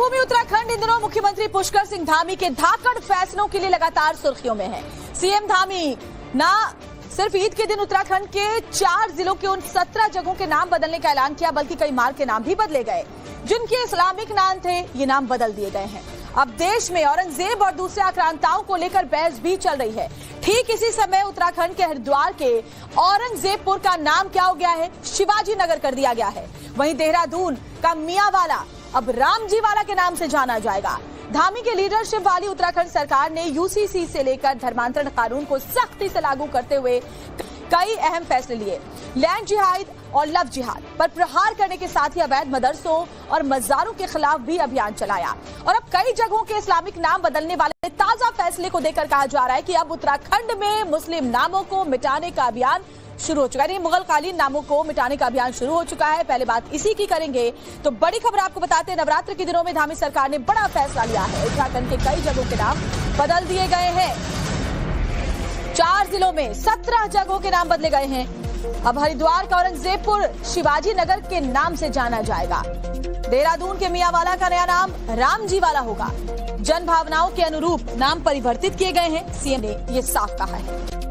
देवभूमि उत्तराखंड इन दिनों मुख्यमंत्री पुष्कर सिंह धामी के धाकड़ फैसलों के लिए लगातार सुर्खियों में है। सीएम धामी ना सिर्फ ईद के दिन उत्तराखंड के 4 जिलों के उन 17 जगहों के नाम बदलने का ऐलान किया, बल्कि कई मार्ग के नाम भी बदले गए। जिनके इस्लामिक नाम थे, ये नाम बदल दिए गए हैं। अब देश में औरंगजेब और दूसरे आक्रांताओं को लेकर बहस भी चल रही है। ठीक इसी समय उत्तराखंड के हरिद्वार के औरंगजेबपुर का नाम क्या हो गया है? शिवाजी नगर कर दिया गया है। वहीं देहरादून का मियांवाला अब रामजी वाला के नाम से जाना जाएगा। धामी के लीडरशिप वाली उत्तराखंड सरकार ने यूसीसी से लेकर धर्मांतरण कानून को सख्ती से लागू करते हुए कई अहम फैसले लिए। लैंड जिहाद और लव जिहाद पर प्रहार करने के साथ ही अवैध मदरसों और मज़ारों के खिलाफ भी अभियान चलाया। और अब कई जगहों के इस्लामिक नाम बदलने वाले ताजा फैसले को देकर कहा जा रहा है कि अब उत्तराखंड में मुस्लिम नामों को मिटाने का अभियान शुरू हो चुका है। मुगल कालीन नामों को मिटाने का अभियान शुरू हो चुका है। पहले बात इसी की करेंगे तो बड़ी खबर आपको बताते हैं, नवरात्र के दिनों में धामी सरकार ने बड़ा फैसला लिया है। उत्तराखंड के कई जगहों के नाम बदल दिए गए हैं। 4 जिलों में 17 जगहों के नाम बदले गए हैं। अब हरिद्वार का औरंगजेबपुर शिवाजी नगर के नाम से जाना जाएगा। देहरादून के मियांवाला का नया नाम रामजी वाला होगा। जन भावनाओं के अनुरूप नाम परिवर्तित किए गए हैं, सीएम ने ये साफ कहा है।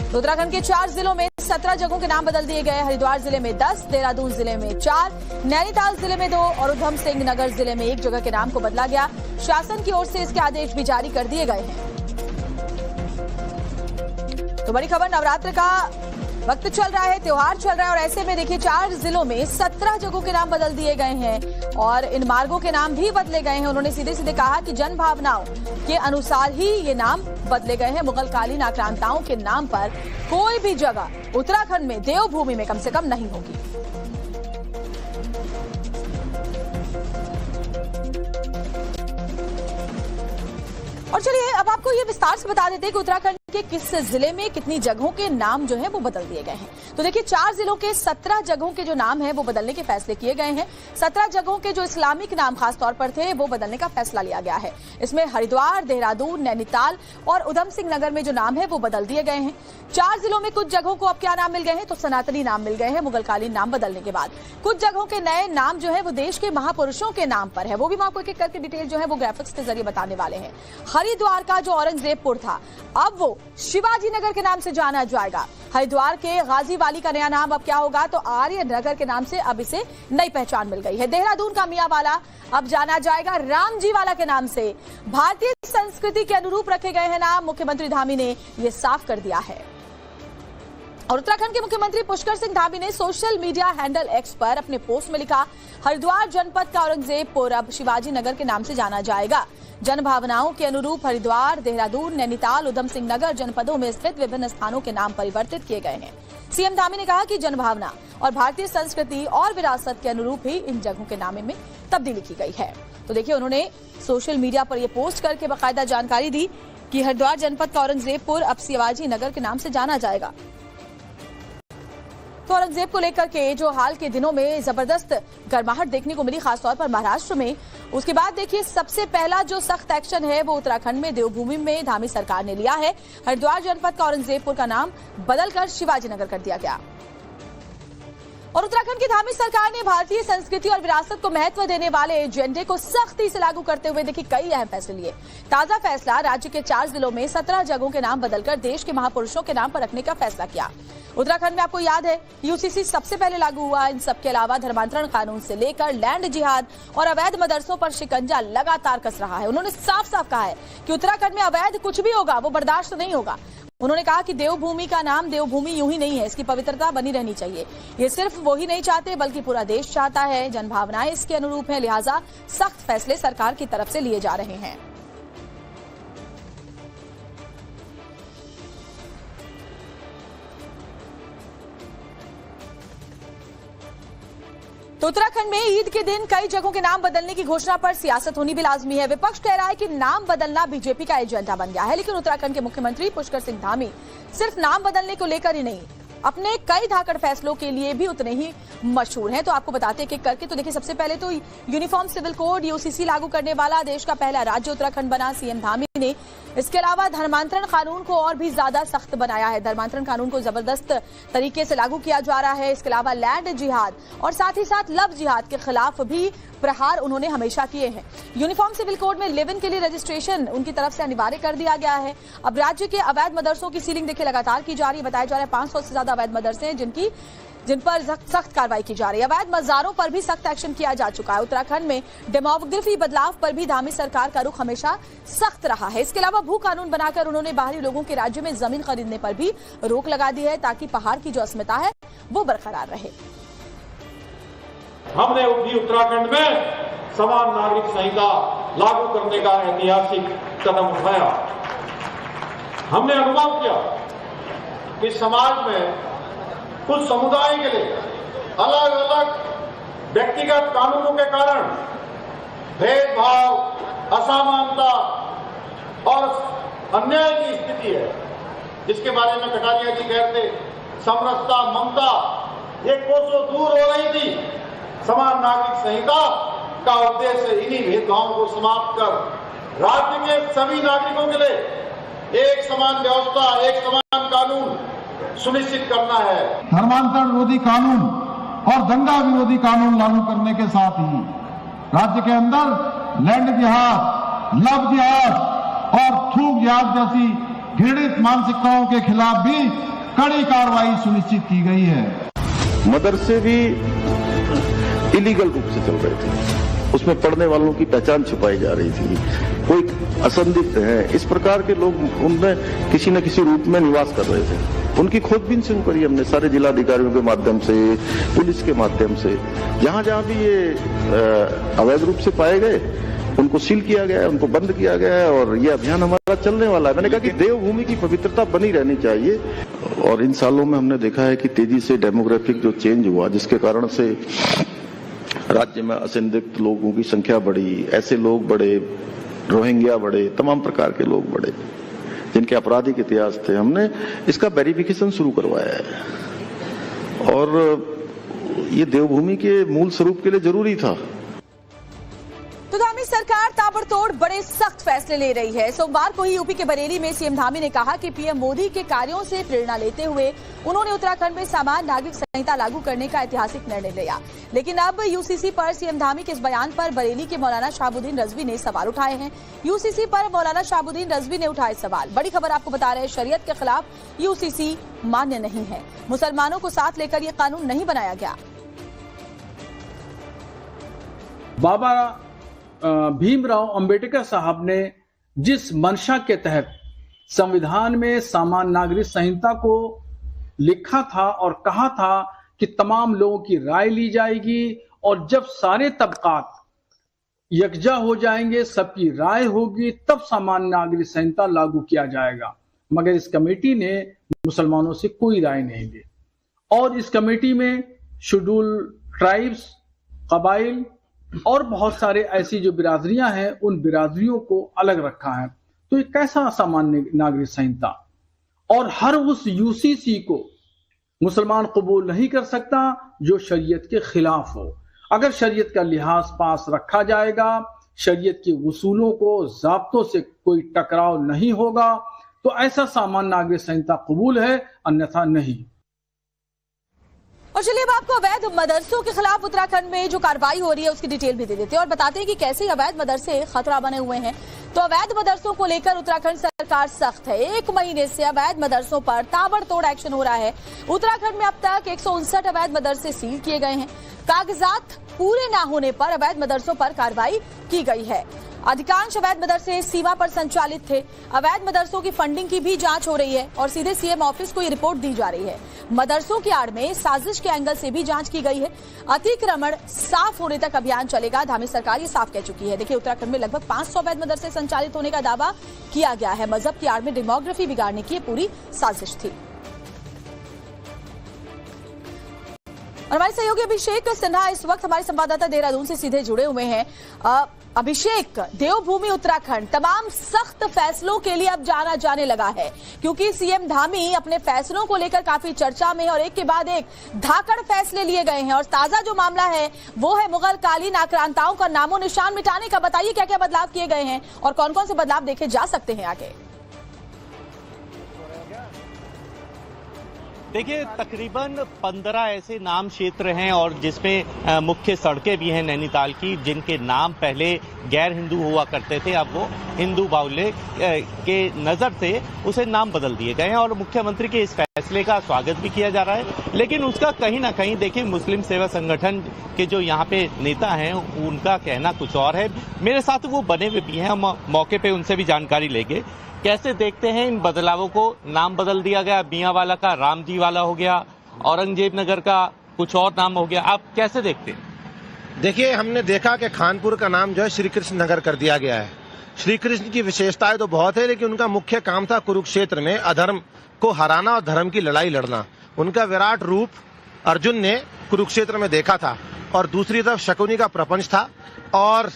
तो उत्तराखंड के 4 जिलों में 17 जगहों के नाम बदल दिए गए। हरिद्वार जिले में 10, देहरादून जिले में 4, नैनीताल जिले में 2 और उधम सिंह नगर जिले में 1 जगह के नाम को बदला गया। शासन की ओर से इसके आदेश भी जारी कर दिए गए हैं। तो बड़ी खबर, नवरात्र का वक्त चल रहा है, त्योहार चल रहा है और ऐसे में देखिए 4 जिलों में 17 जगहों के नाम बदल दिए गए हैं और इन मार्गों के नाम भी बदले गए हैं। उन्होंने सीधे सीधे कहा कि जन भावनाओं के अनुसार ही ये नाम बदले गए हैं। मुगल कालीन आक्रांताओं के नाम पर कोई भी जगह उत्तराखंड में देवभूमि में कम से कम नहीं होगी। और चलिए अब आपको ये विस्तार से बता देते हैं कि उत्तराखंड के किस जिले में कितनी जगहों के नाम जो हैं वो बदल दिए गए हैं। तो देखिए 4 जिलों के 17 जगहों के जो नाम हैं वो बदलने के फैसले किए गए हैं। 17 जगहों के जो इस्लामिक नाम खास तौर पर थे वो बदलने का फैसला लिया गया है। इसमें हरिद्वार, देहरादून, नैनीताल और उधम सिंह नगर में जो नाम है वो बदल दिए गए हैं। 4 जिलों में कुछ जगहों को अब क्या नाम मिल गए हैं? तो सनातनी नाम मिल गए हैं मुगल कालीन नाम बदलने के बाद। कुछ जगहों के नए नाम जो है वो देश के महापुरुषों के नाम पर है। वो भी मैं आपको एक एक करके डिटेल जो है वो ग्राफिक्स के जरिए बताने वाले हैं। हरिद्वार का जो औरंगजेबपुर था अब वो शिवाजी नगर के नाम से जाना जाएगा। हरिद्वार के गाजी वाली का नया नाम अब क्या होगा? तो आर्य नगर के नाम से अब इसे नई पहचान मिल गई है। देहरादून का मियांवाला अब जाना जाएगा रामजी वाला के नाम से। भारतीय संस्कृति के अनुरूप रखे गए हैं नाम, मुख्यमंत्री धामी ने यह साफ कर दिया है। और उत्तराखंड के मुख्यमंत्री पुष्कर सिंह धामी ने सोशल मीडिया हैंडल एक्स पर अपने पोस्ट में लिखा, हरिद्वार जनपद का औरंगजेबपुर अब शिवाजी नगर के नाम से जाना जाएगा। जन भावनाओं के अनुरूप हरिद्वार, देहरादून, नैनीताल, उधम सिंह नगर जनपदों में स्थित विभिन्न स्थानों के नाम परिवर्तित किए गए हैं। सीएम धामी ने कहा कि जन भावना और भारतीय संस्कृति और विरासत के अनुरूप ही इन जगहों के नाम में तब्दीली की गई है। तो देखिए उन्होंने सोशल मीडिया पर यह पोस्ट करके बाकायदा जानकारी दी कि हरिद्वार जनपद का औरंगजेबपुर अब शिवाजी नगर के नाम से जाना जाएगा। तो औरंगजेब को लेकर के जो हाल के दिनों में जबरदस्त गर्माहट देखने को मिली, खासतौर पर महाराष्ट्र में, उसके बाद देखिए सबसे पहला जो सख्त एक्शन है वो उत्तराखंड में देवभूमि में धामी सरकार ने लिया है। हरिद्वार जनपद का औरंगजेबपुर का नाम बदलकर शिवाजी नगर कर दिया गया। और उत्तराखंड की धामी सरकार ने भारतीय संस्कृति और विरासत को महत्व देने वाले एजेंडे को सख्ती से लागू करते हुए देखिए कई अहम फैसले लिए। ताजा फैसला, राज्य के 4 जिलों में 17 जगहों के नाम बदलकर देश के महापुरुषों के नाम पर रखने का फैसला किया। उत्तराखंड में आपको याद है यूसीसी सबसे पहले लागू हुआ। इन सबके अलावा धर्मांतरण कानून से लेकर लैंड जिहाद और अवैध मदरसों पर शिकंजा लगातार कस रहा है। उन्होंने साफ साफ कहा है कि उत्तराखंड में अवैध कुछ भी होगा वो बर्दाश्त नहीं होगा। उन्होंने कहा कि देवभूमि का नाम देवभूमि यूं ही नहीं है, इसकी पवित्रता बनी रहनी चाहिए। ये सिर्फ वो ही नहीं चाहते बल्कि पूरा देश चाहता है। जन भावनाएं इसके अनुरूप हैं, लिहाजा सख्त फैसले सरकार की तरफ से लिए जा रहे हैं। तो उत्तराखंड में ईद के दिन कई जगहों के नाम बदलने की घोषणा पर सियासत होनी भी लाजमी है। विपक्ष कह रहा है कि नाम बदलना बीजेपी का एजेंडा बन गया है, लेकिन उत्तराखंड के मुख्यमंत्री पुष्कर सिंह धामी सिर्फ नाम बदलने को लेकर ही नहीं, अपने कई धाकड़ फैसलों के लिए भी उतने ही मशहूर हैं। तो आपको बताते हैं कि करके तो देखिए सबसे पहले तो यूनिफॉर्म सिविल कोड यूसीसी लागू करने वाला देश का पहला राज्य उत्तराखंड बना। सीएम धामी ने इसके अलावा धर्मांतरण कानून को और भी ज्यादा सख्त बनाया है। धर्मांतरण कानून को जबरदस्त तरीके से लागू किया जा रहा है। इसके अलावा लैंड जिहाद और साथ ही साथ लव जिहाद के खिलाफ भी प्रहार उन्होंने हमेशा किए हैं। यूनिफॉर्म सिविल कोड में लिव इन के लिए रजिस्ट्रेशन उनकी तरफ से अनिवार्य कर दिया गया है। अब राज्य के अवैध मदरसों की सीलिंग देखिए लगातार की जा रही है। बताया जा रहा है 500 से ज्यादा अवैध मदरसे हैं जिन पर सख्त कार्रवाई की जा रही है। अवैध मज़ारों पर भी सख्त एक्शन किया जा चुका है। उत्तराखंड में डेमोग्राफी बदलाव पर भी धामी सरकार का रुख हमेशा सख्त रहा है। इसके अलावा भू कानून बनाकर उन्होंने बाहरी लोगों के राज्य में जमीन खरीदने पर भी रोक लगा दी है ताकि पहाड़ की जो अस्मिता है वो बरकरार रहे। हमने भी उत्तराखंड में समान नागरिक संहिता लागू करने का ऐतिहासिक कदम उठाया। हमने अनुभव किया कि समाज में कुछ समुदाय के लिए अलग अलग व्यक्तिगत कानूनों के कारण भेदभाव, असमानता और अन्याय की स्थिति है, जिसके बारे में कटारिया जी कहते समरसता, ममता ये कोसों दूर हो रही थी। समान नागरिक संहिता का उद्देश्य इन्हीं भेदभावों को समाप्त कर राज्य के सभी नागरिकों के लिए एक समान व्यवस्था, एक समान कानून सुनिश्चित करना है। धर्मांतरण विरोधी कानून और दंगा विरोधी कानून लागू करने के साथ ही राज्य के अंदर लैंड जिहाद, लव जिहाद और थूक जिहाद जैसी घृणित मानसिकताओं के खिलाफ भी कड़ी कार्रवाई सुनिश्चित की गई है। मदरसे भी इलीगल रूप से चल रहे थे, उसमें पढ़ने वालों की पहचान छुपाई जा रही थी, कोई असंदिग्ध है, इस प्रकार के लोग उनमें किसी न किसी रूप में निवास कर रहे थे। उनकी खोजबीन शुरू करी हमने सारे जिलाधिकारियों के माध्यम से, पुलिस के माध्यम से। जहां जहां भी ये अवैध रूप से पाए गए उनको सील किया गया है, उनको बंद किया गया है और ये अभियान हमारा चलने वाला है। मैंने कहा कि देवभूमि की पवित्रता बनी रहनी चाहिए। और इन सालों में हमने देखा है कि तेजी से डेमोग्राफिक जो चेंज हुआ, जिसके कारण से राज्य में असंदिग्ध लोगों की संख्या बढ़ी, ऐसे लोग बढ़े, रोहिंग्या बढ़े, तमाम प्रकार के लोग बढ़े जिनके आपराधिक इतिहास थे। हमने इसका वेरिफिकेशन शुरू करवाया है और ये देवभूमि के मूल स्वरूप के लिए जरूरी था। तो धामी सरकार ताबड़तोड़ बड़े सख्त फैसले ले रही है। सोमवार को ही यूपी के बरेली में सीएम धामी ने कहा कि पीएम मोदी के कार्यों से प्रेरणा लेते हुए उन्होंने उत्तराखंड में समान नागरिक संहिता लागू करने का ऐतिहासिक निर्णय लिया। लेकिन अब यूसीसी पर सीएम धामी के इस बयान पर बरेली के मौलाना शहाबुद्दीन रजवी ने सवाल उठाए हैं। यूसीसी पर मौलाना शहाबुद्दीन रजवी ने उठाए सवाल। बड़ी खबर आपको बता रहे हैं, शरीयत के खिलाफ यूसीसी मान्य नहीं है। मुसलमानों को साथ लेकर यह कानून नहीं बनाया गया। बाबा भीमराव अंबेडकर साहब ने जिस मंशा के तहत संविधान में समान नागरिक संहिता को लिखा था और कहा था कि तमाम लोगों की राय ली जाएगी और जब सारे तबकात यकजा हो जाएंगे, सबकी राय होगी, तब समान नागरिक संहिता लागू किया जाएगा। मगर इस कमेटी ने मुसलमानों से कोई राय नहीं ली और इस कमेटी में शेड्यूल ट्राइब्स, कबाइल और बहुत सारे ऐसी जो बिरादरियां हैं, उन बिरादरियों को अलग रखा है। तो ये कैसा सामान्य नागरिक संहिता? और हर उस यूसीसी को मुसलमान कबूल नहीं कर सकता जो शरीयत के खिलाफ हो। अगर शरीयत का लिहाज पास रखा जाएगा, शरीयत के उसूलों को, ज़ाब्तों से कोई टकराव नहीं होगा, तो ऐसा सामान्य नागरिक संहिता कबूल है, अन्यथा नहीं। और चलिए अब आपको अवैध मदरसों के खिलाफ उत्तराखंड में जो कार्रवाई हो रही है उसकी डिटेल भी दे देते हैं और बताते हैं कि कैसे अवैध मदरसे खतरा बने हुए हैं। तो अवैध मदरसों को लेकर उत्तराखंड सरकार सख्त है। 1 महीने से अवैध मदरसों पर ताबड़तोड़ एक्शन हो रहा है। उत्तराखंड में अब तक 159 अवैध मदरसे सील किए गए हैं। कागजात पूरे न होने पर अवैध मदरसों पर कार्रवाई की गई है। अधिकांश अवैध मदरसे सीमा पर संचालित थे। अवैध मदरसों की फंडिंग की भी जांच हो रही है और सीधे सीएम ऑफिस को ये रिपोर्ट दी जा रही है। मदरसों की आड़ में साजिश के एंगल से भी जांच की गई है। अतिक्रमण साफ होने तक अभियान चलेगा, धामी सरकार ये साफ कह चुकी है। देखिए, उत्तराखंड में लगभग 500 अवैध मदरसे संचालित होने का दावा किया गया है। मजहब की आड़ में डेमोग्राफी बिगाड़ने की पूरी साजिश थी। और हमारे सहयोगी अभिषेक सिन्हा इस वक्त हमारे संवाददाता देहरादून से सीधे जुड़े हुए हैं। अभिषेक, देवभूमि उत्तराखंड तमाम सख्त फैसलों के लिए अब जाने लगा है, क्योंकि सीएम धामी अपने फैसलों को लेकर काफी चर्चा में है और एक के बाद एक धाकड़ फैसले लिए गए हैं। और ताजा जो मामला है वो है मुगल कालीन आक्रांताओं का नामो निशान मिटाने का। बताइए क्या क्या बदलाव किए गए हैं और कौन कौन से बदलाव देखे जा सकते हैं आगे। देखिए, तकरीबन 15 ऐसे नाम क्षेत्र हैं और जिसमें मुख्य सड़कें भी हैं नैनीताल की, जिनके नाम पहले गैर हिंदू हुआ करते थे, अब वो हिंदू बाहुल्य के नज़र से उसे नाम बदल दिए गए हैं। और मुख्यमंत्री के इस फैसले का स्वागत भी किया जा रहा है, लेकिन उसका कहीं ना कहीं देखिए मुस्लिम सेवा संगठन के जो यहाँ पे नेता हैं उनका कहना कुछ और है। मेरे साथ वो बने हुए भी हैं, हम मौके पर उनसे भी जानकारी लेंगे। कैसे देखते हैं इन बदलावों को? नाम बदल दिया गया, मियांवाला का रामजी वाला हो गया, औरंगजेब नगर का कुछ और नाम हो गया, आप कैसे देखते हैं? देखिए, हमने देखा कि खानपुर का नाम जो है श्री कृष्ण नगर कर दिया गया है। श्री कृष्ण की विशेषताएं तो बहुत है, लेकिन उनका मुख्य काम था कुरुक्षेत्र में अधर्म को हराना और धर्म की लड़ाई लड़ना। उनका विराट रूप अर्जुन ने कुरुक्षेत्र में देखा था और दूसरी तरफ शकुनी का प्रपंच था और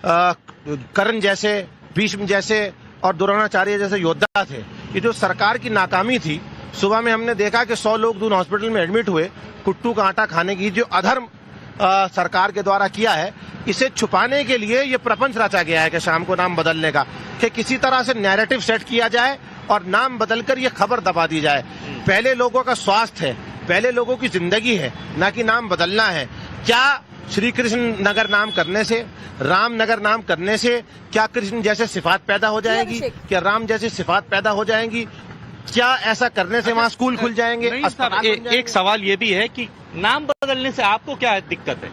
कर्ण जैसे, भीष्म जैसे और द्रोणाचार्य जैसे योद्धा थे। ये जो सरकार की नाकामी थी, सुबह में हमने देखा कि 100 लोग दून हॉस्पिटल में एडमिट हुए कुट्टू का आटा खाने की, जो अधर्म सरकार के द्वारा किया है, इसे छुपाने के लिए ये प्रपंच रचा गया है कि शाम को नाम बदलने का, कि किसी तरह से नैरेटिव सेट किया जाए और नाम बदलकर ये खबर दबा दी जाए। पहले लोगों का स्वास्थ्य है, पहले लोगों की जिंदगी है, ना कि नाम बदलना है। क्या श्री कृष्ण नगर नाम करने से, राम नगर नाम करने से क्या कृष्ण जैसे सिफात पैदा हो जाएगी? क्या राम जैसी सिफात पैदा हो जाएंगी? क्या ऐसा करने से वहाँ स्कूल खुल जाएंगे? एक सवाल ये भी है कि नाम बदलने से आपको क्या दिक्कत है?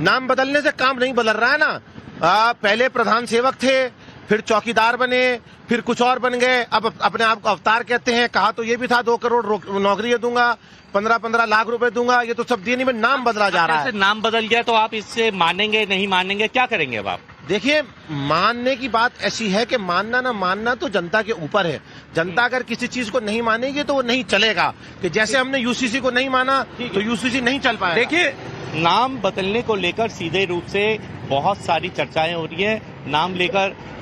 नाम बदलने से काम नहीं बदल रहा है ना। पहले प्रधान सेवक थे, फिर चौकीदार बने, फिर कुछ और बन गए, अब अपने आप को अवतार कहते हैं। कहा तो ये भी था 2 करोड़ नौकरी दूंगा, 15-15 लाख रुपए दूंगा, ये तो सब दिए नहीं, में नाम बदला जा रहा है। नाम बदल गया तो आप इससे मानेंगे नहीं मानेंगे, क्या करेंगे अब आप? देखिए, मानने की बात ऐसी है कि मानना ना मानना तो जनता के ऊपर है। जनता अगर किसी चीज को नहीं मानेगी तो वो नहीं चलेगा। कि जैसे हमने यूसीसी को नहीं माना तो यूसीसी नहीं चल पाएगा। देखिए, नाम बदलने को लेकर सीधे रूप से बहुत सारी चर्चाएं हो रही है।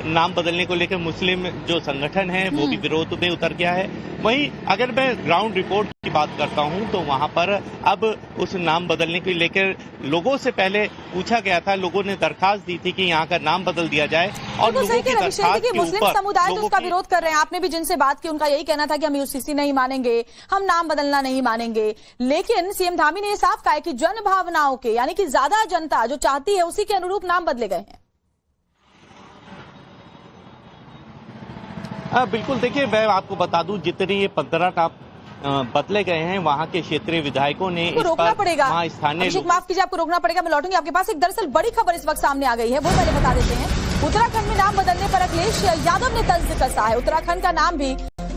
नाम बदलने को लेकर मुस्लिम जो संगठन है वो भी विरोध में उतर गया है। वहीं अगर मैं ग्राउंड रिपोर्ट की बात करता हूं तो वहां पर अब उस नाम बदलने को लेकर लोगों से पहले पूछा गया था, लोगों ने दरखास्त दी थी कि यहाँ का नाम बदल दिया जाए और लोगों की दरखास्त के मुस्लिम समुदाय तो उसका विरोध कर रहे हैं। आपने भी जिनसे बात की उनका यही कहना था कि हम यूसीसी नहीं मानेंगे, हम नाम बदलना नहीं मानेंगे। लेकिन सीएम धामी ने यह साफ कहा है कि जन भावनाओं के, यानी कि ज्यादा जनता जो चाहती है उसी के अनुरूप नाम बदले गए हैं। बिल्कुल, देखिए मैं आपको बता दूं, जितने ये 15 नाम बदले गए हैं वहां के क्षेत्रीय विधायकों ने इस रोकना पड़ेगा। वहां स्थानीय माफ कीजिए, आपको रोकना पड़ेगा। मैं लौटूंगी आपके पास। एक दरअसल बड़ी खबर इस वक्त सामने आ गई है, वो पहले बता देते हैं। उत्तराखंड में नाम बदलने पर अखिलेश यादव ने तंज कसा है। उत्तराखंड का नाम भी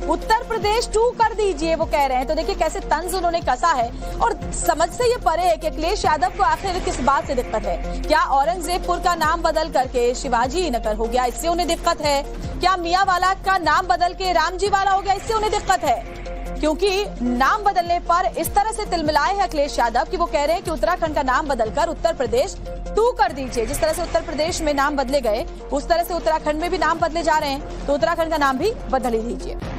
उत्तर प्रदेश 2 कर दीजिए, वो कह रहे हैं। तो देखिए कैसे तंज उन्होंने कसा है और समझ से ये परे है कि अखिलेश यादव को आखिर किस बात से दिक्कत है। क्या औरंगजेबपुर का नाम बदल करके शिवाजी नगर हो गया, इससे उन्हें दिक्कत है? क्या मियांवाला का नाम बदल के रामजी वाला हो गया, इससे उन्हें दिक्कत है? क्योंकि नाम बदलने पर इस तरह से तिलमिलाए हैं अखिलेश यादव कि वो कह रहे हैं कि उत्तराखंड का नाम बदलकर उत्तर प्रदेश 2 कर दीजिए। जिस तरह से उत्तर प्रदेश में नाम बदले गए उस तरह से उत्तराखंड में भी नाम बदले जा रहे हैं, तो उत्तराखंड का नाम भी बदल ही दीजिए।